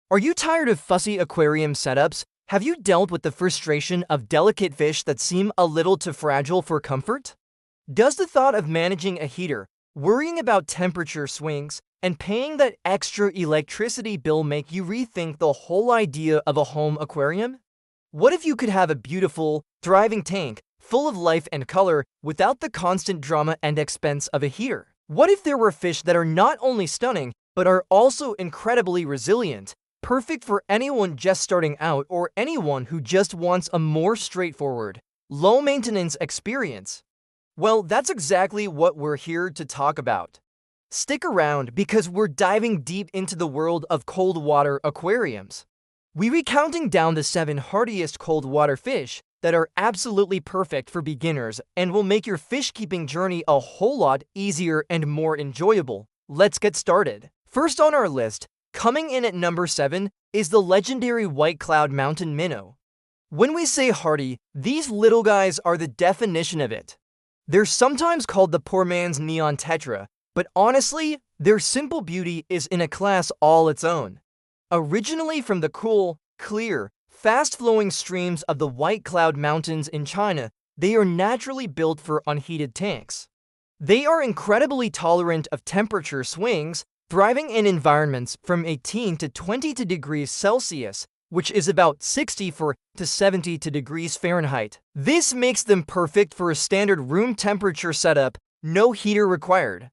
Are you tired of fussy aquarium setups? Have you dealt with the frustration of delicate fish that seem a little too fragile for comfort? Does the thought of managing a heater, worrying about temperature swings, and paying that extra electricity bill make you rethink the whole idea of a home aquarium? What if you could have a beautiful, thriving tank full of life and color without the constant drama and expense of a heater? What if there were fish that are not only stunning, but are also incredibly resilient, perfect for anyone just starting out or anyone who just wants a more straightforward, low-maintenance experience? Well, that's exactly what we're here to talk about. Stick around because we're diving deep into the world of cold water aquariums. We're counting down the 7 hardiest cold water fish that are absolutely perfect for beginners and will make your fish keeping journey a whole lot easier and more enjoyable. Let's get started. First on our list, coming in at number 7, is the legendary white cloud mountain minnow. When we say hardy, these little guys are the definition of it. They're sometimes called the poor man's neon tetra, but honestly, their simple beauty is in a class all its own. Originally from the cool, clear, fast-flowing streams of the White Cloud Mountains in China, they are naturally built for unheated tanks. They are incredibly tolerant of temperature swings, thriving in environments from 18 to 22 degrees Celsius, which is about 64 to 72 degrees Fahrenheit. This makes them perfect for a standard room temperature setup, no heater required.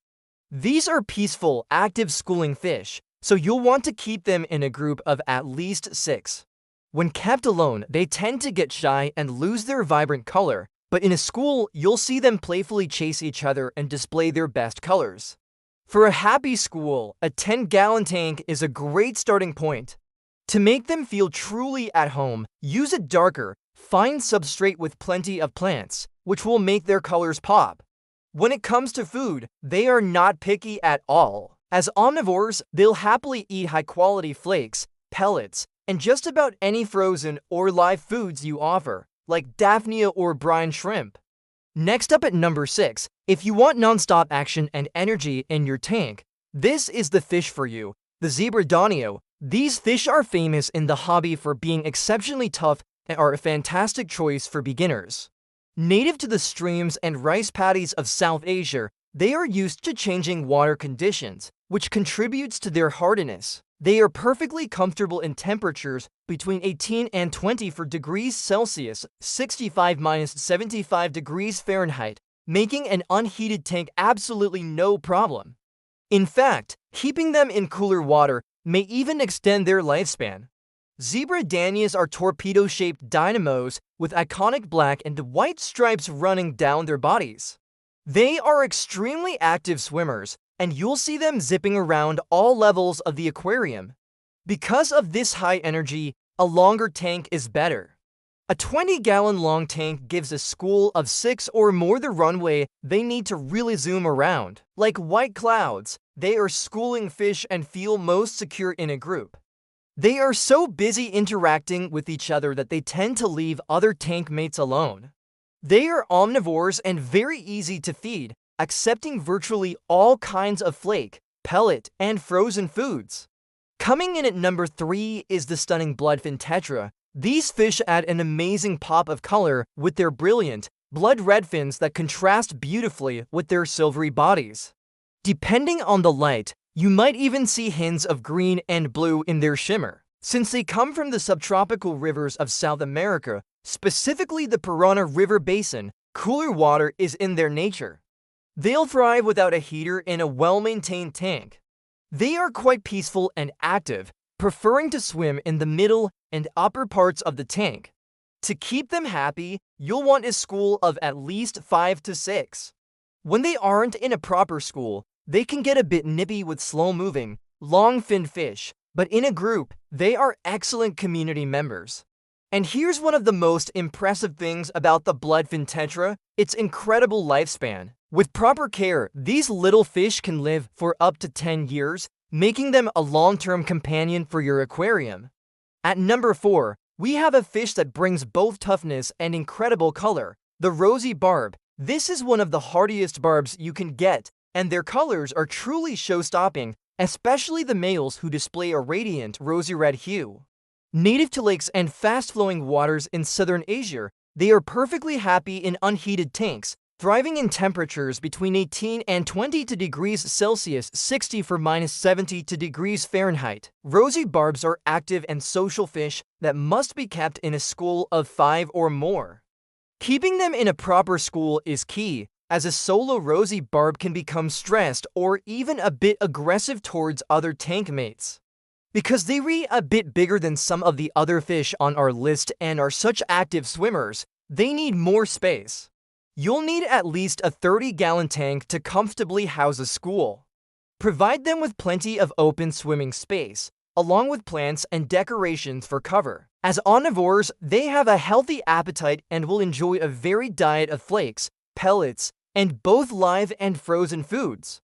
These are peaceful, active schooling fish, so you'll want to keep them in a group of at least 6. When kept alone, they tend to get shy and lose their vibrant color, but in a school, you'll see them playfully chase each other and display their best colors. For a happy school, a 10-gallon tank is a great starting point. To make them feel truly at home, use a darker, fine substrate with plenty of plants, which will make their colors pop. When it comes to food, they are not picky at all. As omnivores, they'll happily eat high-quality flakes, pellets, and just about any frozen or live foods you offer, like danio or brine shrimp. Next up at number 6, if you want non-stop action and energy in your tank, this is the fish for you, the zebra danio. These fish are famous in the hobby for being exceptionally tough and are a fantastic choice for beginners. Native to the streams and rice paddies of South Asia, they are used to changing water conditions, which contributes to their hardiness. They are perfectly comfortable in temperatures between 18 and 24 degrees Celsius, 65–75 degrees Fahrenheit, making an unheated tank absolutely no problem. In fact, keeping them in cooler water may even extend their lifespan. Zebra danios are torpedo-shaped dynamos with iconic black and white stripes running down their bodies. They are extremely active swimmers, and you'll see them zipping around all levels of the aquarium. Because of this high energy, a longer tank is better. A 20-gallon long tank gives a school of 6 or more the runway they need to really zoom around. Like white clouds, they are schooling fish and feel most secure in a group. They are so busy interacting with each other that they tend to leave other tank mates alone. They are omnivores and very easy to feed, accepting virtually all kinds of flake, pellet, and frozen foods. Coming in at number 3 is the stunning Bloodfin tetra. These fish add an amazing pop of color with their brilliant, blood-red fins that contrast beautifully with their silvery bodies. Depending on the light, you might even see hints of green and blue in their shimmer. Since they come from the subtropical rivers of South America, specifically the Parana River Basin, cooler water is in their nature. They'll thrive without a heater in a well-maintained tank. They are quite peaceful and active, preferring to swim in the middle and upper parts of the tank. To keep them happy, you'll want a school of at least 5 to 6. When they aren't in a proper school, they can get a bit nippy with slow-moving, long-finned fish, but in a group, they are excellent community members. And here's one of the most impressive things about the Bloodfin tetra, its incredible lifespan. With proper care, these little fish can live for up to 10 years, making them a long-term companion for your aquarium. At number 4, we have a fish that brings both toughness and incredible color, the Rosy barb. This is one of the hardiest barbs you can get, and their colors are truly show-stopping, especially the males who display a radiant rosy red hue. Native to lakes and fast-flowing waters in southern Asia, they are perfectly happy in unheated tanks, thriving in temperatures between 18 and 22 degrees Celsius, 60 for -72 degrees Fahrenheit. Rosy barbs are active and social fish that must be kept in a school of 5 or more. Keeping them in a proper school is key, as a solo rosy barb can become stressed or even a bit aggressive towards other tank mates. Because they are a bit bigger than some of the other fish on our list and are such active swimmers, they need more space. You'll need at least a 30-gallon tank to comfortably house a school. Provide them with plenty of open swimming space, along with plants and decorations for cover. As omnivores, they have a healthy appetite and will enjoy a varied diet of flakes, pellets, and both live and frozen foods.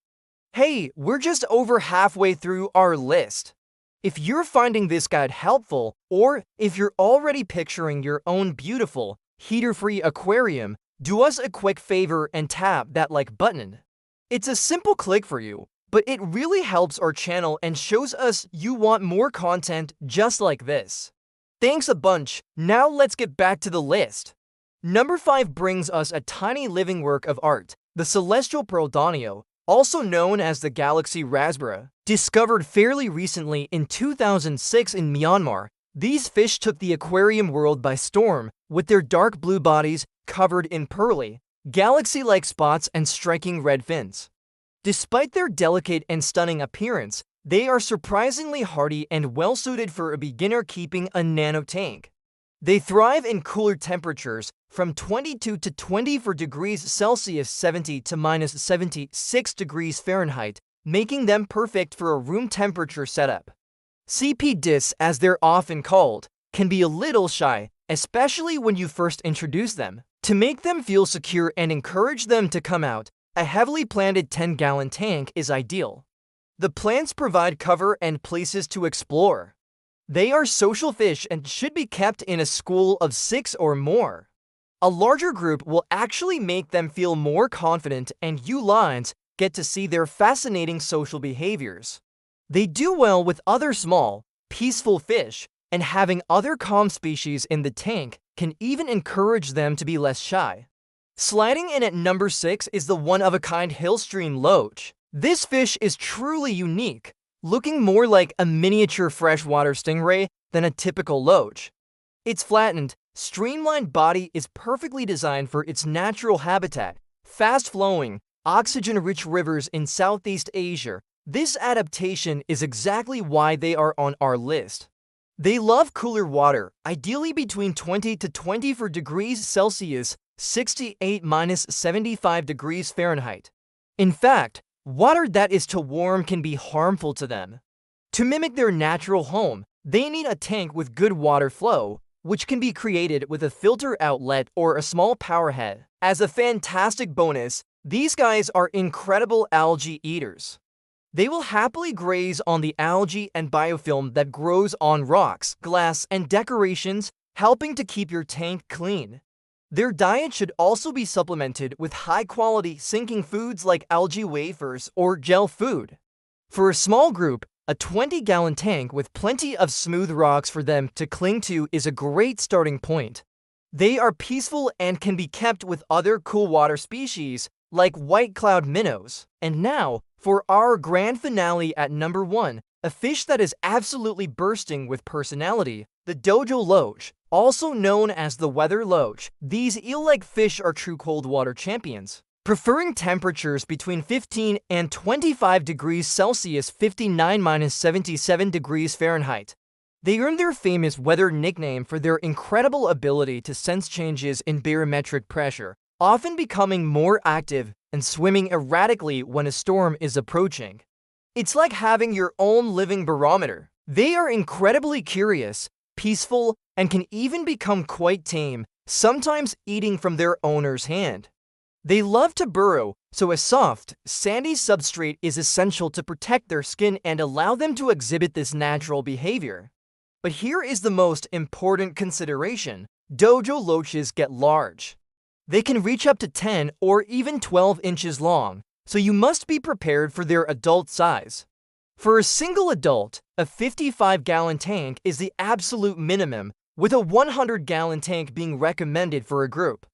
Hey, we're just over halfway through our list. If you're finding this guide helpful, or if you're already picturing your own beautiful, heater-free aquarium, do us a quick favor and tap that like button. It's a simple click for you, but it really helps our channel and shows us you want more content just like this. Thanks a bunch. Now let's get back to the list. Number 5 brings us a tiny living work of art, the celestial pearl danio, also known as the galaxy raspberry. Discovered fairly recently in 2006 in Myanmar, these fish took the aquarium world by storm, with their dark blue bodies covered in pearly, galaxy-like spots and striking red fins. Despite their delicate and stunning appearance, they are surprisingly hardy and well-suited for a beginner keeping a nano tank. They thrive in cooler temperatures from 22 to 24 degrees Celsius, 70 to -76 degrees Fahrenheit, making them perfect for a room temperature setup. CP discs, as they're often called, can be a little shy, especially when you first introduce them. To make them feel secure and encourage them to come out, a heavily planted 10-gallon tank is ideal. The plants provide cover and places to explore. They are social fish and should be kept in a school of 6 or more. A larger group will actually make them feel more confident, and you lions get to see their fascinating social behaviors. They do well with other small, peaceful fish, and having other calm species in the tank can even encourage them to be less shy. Sliding in at number 6 is the one-of-a-kind Hillstream loach. This fish is truly unique, looking more like a miniature freshwater stingray than a typical loach. Its flattened, streamlined body is perfectly designed for its natural habitat, fast-flowing, oxygen-rich rivers in Southeast Asia. This adaptation is exactly why they are on our list. They love cooler water, ideally between 20 to 24 degrees Celsius, 68 -75 degrees Fahrenheit. In fact, water that is too warm can be harmful to them. To mimic their natural home, they need a tank with good water flow, which can be created with a filter outlet or a small power head. As a fantastic bonus, these guys are incredible algae eaters. They will happily graze on the algae and biofilm that grows on rocks, glass, and decorations, helping to keep your tank clean. Their diet should also be supplemented with high-quality sinking foods like algae wafers or gel food. For a small group, a 20-gallon tank with plenty of smooth rocks for them to cling to is a great starting point. They are peaceful and can be kept with other cool water species like white cloud minnows. And now, for our grand finale at number 1, a fish that is absolutely bursting with personality, the Dojo loach, also known as the weather loach. These eel-like fish are true cold water champions, preferring temperatures between 15 and 25 degrees Celsius, 59 -77 degrees Fahrenheit. They earned their famous weather nickname for their incredible ability to sense changes in barometric pressure, often becoming more active and swimming erratically when a storm is approaching. It's like having your own living barometer. They are incredibly curious, peaceful, and can even become quite tame, sometimes eating from their owner's hand. They love to burrow, so a soft, sandy substrate is essential to protect their skin and allow them to exhibit this natural behavior. But here is the most important consideration: Dojo loaches get large. They can reach up to 10 or even 12 inches long, so you must be prepared for their adult size. For a single adult, a 55-gallon tank is the absolute minimum, with a 100-gallon tank being recommended for a group.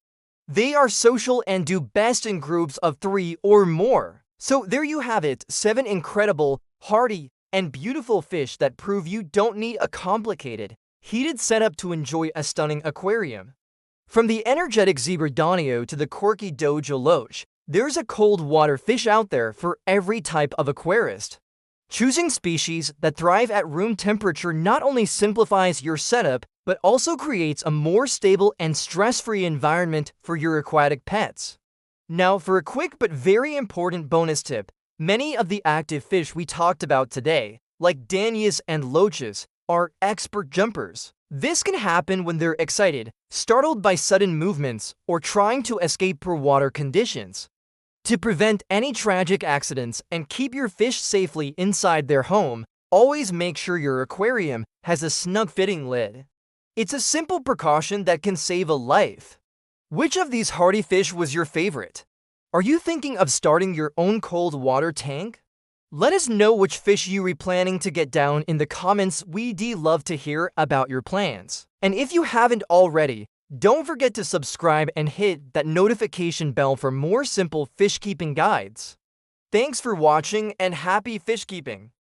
They are social and do best in groups of 3 or more. So there you have it, 7 incredible, hardy, and beautiful fish that prove you don't need a complicated, heated setup to enjoy a stunning aquarium. From the energetic zebra danio to the quirky Dojo loach, there's a cold water fish out there for every type of aquarist. Choosing species that thrive at room temperature not only simplifies your setup, but also creates a more stable and stress-free environment for your aquatic pets. Now, for a quick but very important bonus tip, many of the active fish we talked about today, like danios and loaches, are expert jumpers. This can happen when they're excited, startled by sudden movements, or trying to escape poor water conditions. To prevent any tragic accidents and keep your fish safely inside their home, always make sure your aquarium has a snug-fitting lid. It's a simple precaution that can save a life. Which of these hardy fish was your favorite? Are you thinking of starting your own cold water tank? Let us know which fish you are planning to get down in the comments. We'd love to hear about your plans. And if you haven't already, don't forget to subscribe and hit that notification bell for more simple fish keeping guides. Thanks for watching and happy fish keeping!